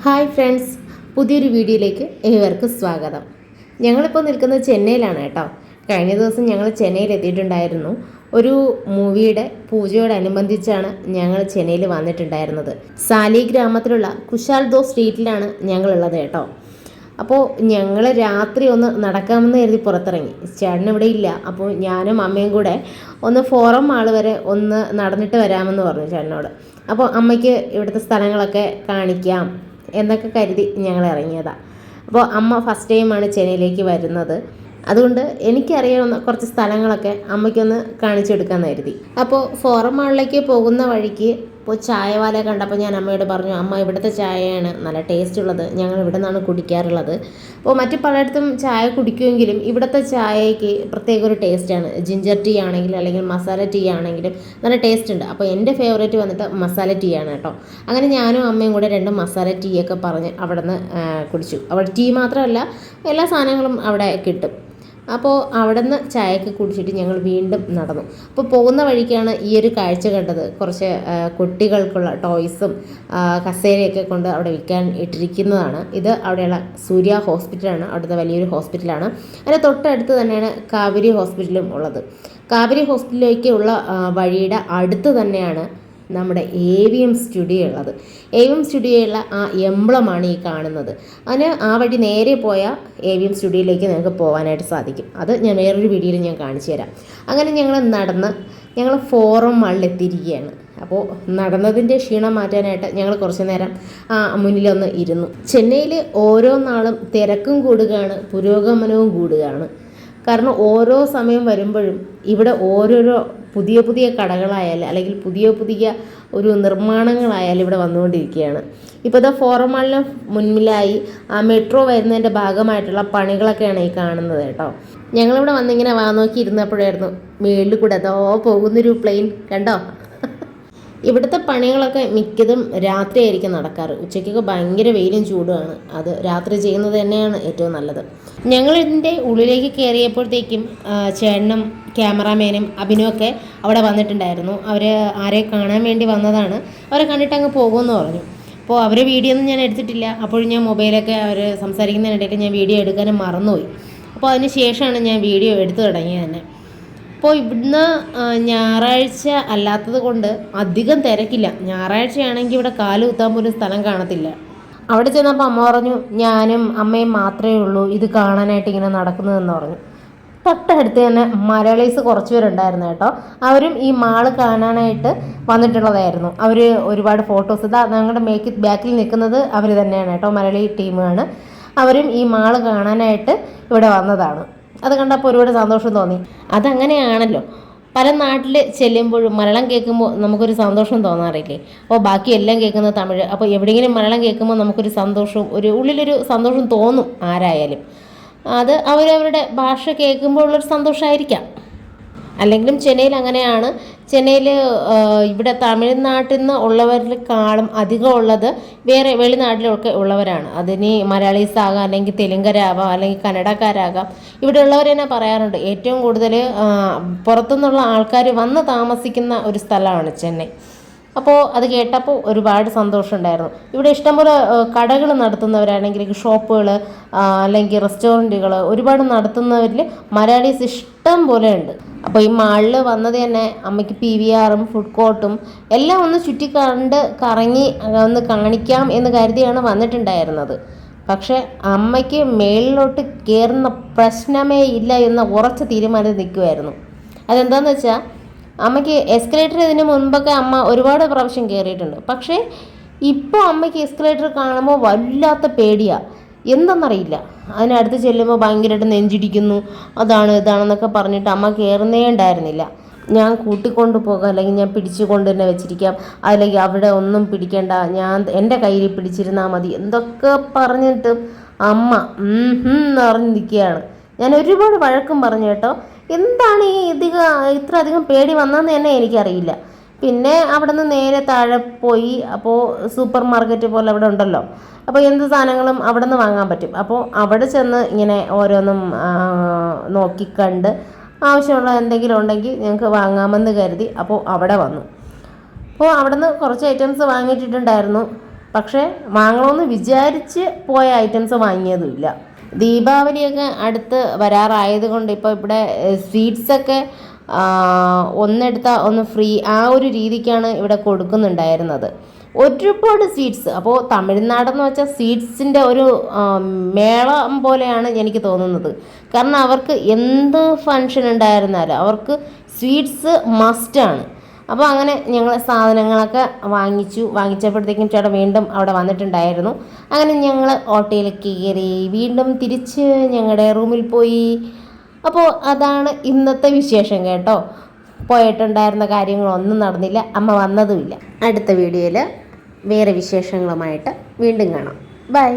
Hi friends, പുതിയൊരു വീഡിയോയിലേക്ക് ഏവർക്കും സ്വാഗതം. ഞങ്ങളിപ്പോൾ നിൽക്കുന്നത് ചെന്നൈയിലാണ് കേട്ടോ. കഴിഞ്ഞ ദിവസം ഞങ്ങൾ ചെന്നൈയിൽ എത്തിയിട്ടുണ്ടായിരുന്നു. ഒരു മൂവിയുടെ പൂജയോടനുബന്ധിച്ചാണ് ഞങ്ങൾ ചെന്നൈയിൽ വന്നിട്ടുണ്ടായിരുന്നത്. സാലി ഗ്രാമത്തിലുള്ള കുശാൽ ദോ സ്ട്രീറ്റിലാണ് ഞങ്ങളുള്ളത് കേട്ടോ. അപ്പോൾ ഞങ്ങൾ രാത്രി ഒന്ന് നടക്കാമെന്ന് കരുതി പുറത്തിറങ്ങി. ചേട്ടൻ ഇവിടെ ഇല്ല. അപ്പോൾ ഞാനും അമ്മയും കൂടെ ഒന്ന് ഫോറം മാൾ വരെ ഒന്ന് നടന്നിട്ട് വരാമെന്ന് പറഞ്ഞു ചേട്ടനോട്. അപ്പോൾ അമ്മയ്ക്ക് ഇവിടുത്തെ സ്ഥലങ്ങളൊക്കെ കാണിക്കാം എന്നൊക്കെ കരുതി ഞങ്ങൾ ഇറങ്ങിയതാണ്. അപ്പോൾ അമ്മ ഫസ്റ്റ് ടൈമാണ് ചെന്നൈയിലേക്ക് വരുന്നത്. അതുകൊണ്ട് എനിക്കറിയാവുന്ന കുറച്ച് സ്ഥലങ്ങളൊക്കെ അമ്മയ്ക്കൊന്ന് കാണിച്ചെടുക്കാമെന്ന് കരുതി. അപ്പോൾ ഫോറം മാളിലേക്ക് പോകുന്ന വഴിക്ക് ഇപ്പോൾ ചായവാല കണ്ടപ്പോൾ ഞാൻ അമ്മയോട് പറഞ്ഞു, അമ്മ ഇവിടുത്തെ ചായയാണ് നല്ല ടേസ്റ്റ് ഉള്ളത്, ഞങ്ങൾ ഇവിടെ നിന്നാണ് കുടിക്കാറുള്ളത്. അപ്പോൾ മറ്റു പലയിടത്തും ചായ കുടിക്കുമെങ്കിലും ഇവിടുത്തെ ചായയ്ക്ക് പ്രത്യേക ഒരു ടേസ്റ്റാണ്. ജിഞ്ചർ ടീ ആണെങ്കിലും അല്ലെങ്കിൽ മസാല ടീ ആണെങ്കിലും നല്ല ടേസ്റ്റ് ഉണ്ട്. അപ്പോൾ എൻ്റെ ഫേവറേറ്റ് വന്നിട്ട് മസാല ടീ ആണ് കേട്ടോ. അങ്ങനെ ഞാനും അമ്മയും കൂടെ 2 മസാല ടീ ഒക്കെ പറഞ്ഞ് അവിടെ നിന്ന് കുടിച്ചു. അവിടെ ടീ മാത്രമല്ല എല്ലാ സാധനങ്ങളും അവിടെ കിട്ടും. അപ്പോൾ അവിടെ നിന്ന് ചായയൊക്കെ കുടിച്ചിട്ട് ഞങ്ങൾ വീണ്ടും നടന്നു. അപ്പോൾ പോകുന്ന വഴിക്കാണ് ഈ ഒരു കാഴ്ച കണ്ടത്. കുറച്ച് കുട്ടികൾക്കുള്ള ടോയ്സും കസേരയൊക്കെ കൊണ്ട് അവിടെ വിൽക്കാൻ ഇട്ടിരിക്കുന്നതാണ്. ഇത് അവിടെയുള്ള സൂര്യ ഹോസ്പിറ്റലാണ്, അവിടുത്തെ വലിയൊരു ഹോസ്പിറ്റലാണ്. അതിൻ്റെ തൊട്ടടുത്ത് തന്നെയാണ് കാവേരി ഹോസ്പിറ്റലും ഉള്ളത്. കാവേരി ഹോസ്പിറ്റലിലേക്കുള്ള വഴിയുടെ അടുത്ത് തന്നെയാണ് നമ്മുടെ AVM സ്റ്റുഡിയോ ഉള്ളത്. AVM സ്റ്റുഡിയോയുള്ള ആ എംബ്ലമാണ് ഈ കാണുന്നത്. അതിന് ആ വഴി നേരെ പോയാൽ AVM സ്റ്റുഡിയോയിലേക്ക് നിങ്ങൾക്ക് പോകാനായിട്ട് സാധിക്കും. അത് ഞാൻ വേറൊരു വീഡിയോയിൽ ഞാൻ കാണിച്ചു തരാം. അങ്ങനെ ഞങ്ങൾ ഫോറം മാളിലെത്തിയിരിക്കുകയാണ്. അപ്പോൾ നടന്നതിൻ്റെ ക്ഷീണം മാറ്റാനായിട്ട് ഞങ്ങൾ കുറച്ച് നേരം മുന്നിലൊന്ന് ഇരുന്നു. ചെന്നൈയിൽ ഓരോ നാളും തിരക്കും കൂടുകയാണ്, പുരോഗമനവും കൂടുകയാണ്. കാരണം ഓരോ സമയം വരുമ്പോഴും ഇവിടെ ഓരോരോ പുതിയ കടകളായാലും അല്ലെങ്കിൽ പുതിയ ഒരു നിർമ്മാണങ്ങളായാലും ഇവിടെ വന്നുകൊണ്ടിരിക്കുകയാണ്. ഇപ്പോൾ ഇതാ ഫോറം മാളിന് മുന്നിലായി മെട്രോ വരുന്നതിൻ്റെ ഭാഗമായിട്ടുള്ള പണികളൊക്കെയാണ് ഈ കാണുന്നത് കേട്ടോ. ഞങ്ങളിവിടെ വന്നിങ്ങനെ നോക്കി ഇരുന്നപ്പോഴായിരുന്നു മേളിൽ കൂടെ അതോ പോകുന്നൊരു പ്ലെയിൻ കണ്ടോ. ഇവിടുത്തെ പണികളൊക്കെ മിക്കതും രാത്രിയായിരിക്കും നടക്കാറ്. ഉച്ചയ്ക്കൊക്കെ ഭയങ്കര വെയിലും ചൂടുമാണ്. അത് രാത്രി ചെയ്യുന്നത് തന്നെയാണ് ഏറ്റവും നല്ലത്. ഞങ്ങളിതിൻ്റെ ഉള്ളിലേക്ക് കയറിയപ്പോഴത്തേക്കും ചേട്ടനും ക്യാമറാമാനും അഭിനയൊക്കെ അവിടെ വന്നിട്ടുണ്ടായിരുന്നു. അവർ ആരെ കാണാൻ വേണ്ടി വന്നതാണ്. അവരെ കണ്ടിട്ട് അങ്ങ് പോകുമെന്ന് പറഞ്ഞു. അപ്പോൾ അവരെ വീഡിയോ ഒന്നും ഞാൻ എടുത്തിട്ടില്ല. അപ്പോഴും ഞാൻ മൊബൈലൊക്കെ അവർ സംസാരിക്കുന്നതിനിടയ്ക്ക് ഞാൻ വീഡിയോ എടുക്കാനും മറന്നുപോയി. അപ്പോൾ അതിന് ശേഷമാണ് ഞാൻ വീഡിയോ എടുത്തു തുടങ്ങിയത് തന്നെ. അപ്പോൾ ഇവിടുന്ന് ഞായറാഴ്ച അല്ലാത്തത് കൊണ്ട് അധികം തിരക്കില്ല. ഞായറാഴ്ചയാണെങ്കിൽ ഇവിടെ കാല് കുത്താൻ പോലും സ്ഥലം കാണത്തില്ല. അവിടെ ചെന്നപ്പോൾ അമ്മ പറഞ്ഞു, ഞാനും അമ്മയും മാത്രമേ ഉള്ളൂ ഇത് കാണാനായിട്ട് ഇങ്ങനെ നടക്കുന്നതെന്ന് പറഞ്ഞു. തൊട്ടടുത്ത് തന്നെ മലയാളീസ് കുറച്ച് പേരുണ്ടായിരുന്നു കേട്ടോ. അവരും ഈ മാള് കാണാനായിട്ട് വന്നിട്ടുള്ളതായിരുന്നു. അവർ ഒരുപാട് ഫോട്ടോസ് ഞങ്ങളുടെ ബാക്കിൽ നിൽക്കുന്നത് അവർ തന്നെയാണ് കേട്ടോ, മലയാളി ടീമാണ്. അവരും ഈ മാള് കാണാനായിട്ട് ഇവിടെ വന്നതാണ്. അത് കണ്ടപ്പോൾ ഒരുപാട് സന്തോഷം തോന്നി. അതങ്ങനെയാണല്ലോ, പല നാട്ടിൽ ചെല്ലുമ്പോഴും മലയാളം കേൾക്കുമ്പോൾ നമുക്കൊരു സന്തോഷം തോന്നാറില്ലേ. അപ്പോൾ ബാക്കി എല്ലാം കേൾക്കുന്നത് തമിഴ്. അപ്പോൾ എവിടെയെങ്കിലും മലയാളം കേൾക്കുമ്പോൾ നമുക്കൊരു സന്തോഷവും ഉള്ളിലൊരു സന്തോഷം തോന്നും ആരായാലും. അത് അവരവരുടെ ഭാഷ കേൾക്കുമ്പോൾ ഉള്ളൊരു സന്തോഷമായിരിക്കാം. അല്ലെങ്കിലും ചെന്നൈയിൽ അങ്ങനെയാണ്. ചെന്നൈയിൽ ഇവിടെ തമിഴ്നാട്ടിൽ നിന്ന് ഉള്ളവരെക്കാളും അധികം ഉള്ളത് വേറെ വെളിനാട്ടിലൊക്കെ ഉള്ളവരാണ്. അതിന് മലയാളീസ് ആകാം, അല്ലെങ്കിൽ തെലുങ്കരാകാം, അല്ലെങ്കിൽ കന്നഡക്കാരാകാം. ഇവിടെ ഉള്ളവർ തന്നെ പറയാറുണ്ട് ഏറ്റവും കൂടുതൽ പുറത്തുനിന്നുള്ള ആൾക്കാർ വന്ന് താമസിക്കുന്ന ഒരു സ്ഥലമാണ് ചെന്നൈ. അപ്പോൾ അത് കേട്ടപ്പോൾ ഒരുപാട് സന്തോഷമുണ്ടായിരുന്നു. ഇവിടെ ഇഷ്ടംപോലെ കടകൾ നടത്തുന്നവരാണെങ്കിൽ ഷോപ്പുകൾ അല്ലെങ്കിൽ റെസ്റ്റോറൻറ്റുകൾ ഒരുപാട് നടത്തുന്നവരിൽ മലയാളീസ് ഇഷ്ടം പോലെ ഉണ്ട്. അപ്പോൾ ഈ മാളിൽ വന്നത് തന്നെ അമ്മയ്ക്ക് PVRും ഫുഡ് കോർട്ടും എല്ലാം ഒന്ന് കറങ്ങി ഒന്ന് കാണിക്കാം എന്ന് കരുതിയാണ് വന്നിട്ടുണ്ടായിരുന്നത്. പക്ഷേ അമ്മയ്ക്ക് മേളിലോട്ട് കയറുന്ന പ്രശ്നമേ ഇല്ല എന്ന ഉറച്ച തീരുമാനത്തിൽ നിൽക്കുമായിരുന്നു. അതെന്താണെന്ന് വെച്ചാൽ അമ്മയ്ക്ക് എസ്കലേറ്റർ ഇതിന് മുൻപൊക്കെ അമ്മ ഒരുപാട് പ്രാവശ്യം കയറിയിട്ടുണ്ട്. പക്ഷേ ഇപ്പോൾ അമ്മയ്ക്ക് എസ്കലേറ്റർ കാണുമ്പോൾ വല്ലാത്ത പേടിയാണ്. എന്തെന്നറിയില്ല, അതിനടുത്ത് ചെല്ലുമ്പോൾ ഭയങ്കരമായിട്ട് നെഞ്ചിടിക്കുന്നു, ഇതാണെന്നൊക്കെ പറഞ്ഞിട്ട് അമ്മ കയറുന്നേ ഉണ്ടായിരുന്നില്ല. ഞാൻ കൂട്ടിക്കൊണ്ട് പോകാം, അല്ലെങ്കിൽ ഞാൻ പിടിച്ചുകൊണ്ട് തന്നെ വെച്ചിരിക്കാം, അല്ലെങ്കിൽ അവിടെ ഒന്നും പിടിക്കേണ്ട, ഞാൻ എൻ്റെ കയ്യിൽ പിടിച്ചിരുന്നാൽ മതി എന്തൊക്കെ പറഞ്ഞിട്ട് അമ്മ പറഞ്ഞ് നിൽക്കുകയാണ്. ഞാൻ ഒരുപാട് വഴക്കും പറഞ്ഞു കേട്ടോ. എന്താണ് ഇത്ര അധികം പേടി വന്നതെന്ന് തന്നെ എനിക്കറിയില്ല. പിന്നെ അവിടെ നിന്ന് നേരെ താഴെ പോയി. അപ്പോൾ സൂപ്പർ മാർക്കറ്റ് പോലെ അവിടെ ഉണ്ടല്ലോ. അപ്പോൾ എന്ത് സാധനങ്ങളും അവിടെ നിന്ന് വാങ്ങാൻ പറ്റും. അപ്പോൾ അവിടെ ചെന്ന് ഇങ്ങനെ ഓരോന്നും നോക്കിക്കണ്ട് ആവശ്യമുള്ള എന്തെങ്കിലും ഉണ്ടെങ്കിൽ ഞങ്ങൾക്ക് വാങ്ങാമെന്ന് കരുതി അപ്പോൾ അവിടെ വന്നു. അപ്പോൾ അവിടെ നിന്ന് കുറച്ച് ഐറ്റംസ് വാങ്ങിയിട്ടിട്ടുണ്ടായിരുന്നു. പക്ഷേ വാങ്ങണമെന്ന് വിചാരിച്ച് പോയ ഐറ്റംസ് വാങ്ങിയതുമില്ല. ദീപാവലിയൊക്കെ അടുത്ത് വരാറായതുകൊണ്ട് ഇപ്പോൾ ഇവിടെ സ്വീറ്റ്സൊക്കെ ഒന്നെടുത്ത ഒന്ന് ഫ്രീ ആ ഒരു രീതിക്കാണ് ഇവിടെ കൊടുക്കുന്നുണ്ടായിരുന്നത്. ഒരുപാട് സ്വീറ്റ്സ്. അപ്പോൾ തമിഴ്നാടെന്ന് വെച്ചാൽ സ്വീറ്റ്സിൻ്റെ ഒരു മേളം പോലെയാണ് എനിക്ക് തോന്നുന്നത്. കാരണം അവർക്ക് എന്ത് ഫങ്ഷൻ ഉണ്ടായിരുന്നാലും അവർക്ക് സ്വീറ്റ്സ് മസ്റ്റാണ്. അപ്പോൾ അങ്ങനെ ഞങ്ങൾ സാധനങ്ങളൊക്കെ വാങ്ങിച്ചപ്പോഴത്തേക്കും ചേട്ടൻ വീണ്ടും അവിടെ വന്നിട്ടുണ്ടായിരുന്നു. അങ്ങനെ ഞങ്ങൾ ഓട്ടോയിലേക്ക് കയറി വീണ്ടും തിരിച്ച് ഞങ്ങളുടെ റൂമിൽ പോയി. അപ്പോൾ അതാണ് ഇന്നത്തെ വിശേഷം കേട്ടോ. പോയിട്ടുണ്ടായിരുന്ന കാര്യങ്ങളൊന്നും നടന്നില്ല, അമ്മ വന്നതുമില്ല. അടുത്ത വീഡിയോയിൽ വേറെ വിശേഷങ്ങളുമായിട്ട് വീണ്ടും കാണാം. ബൈ.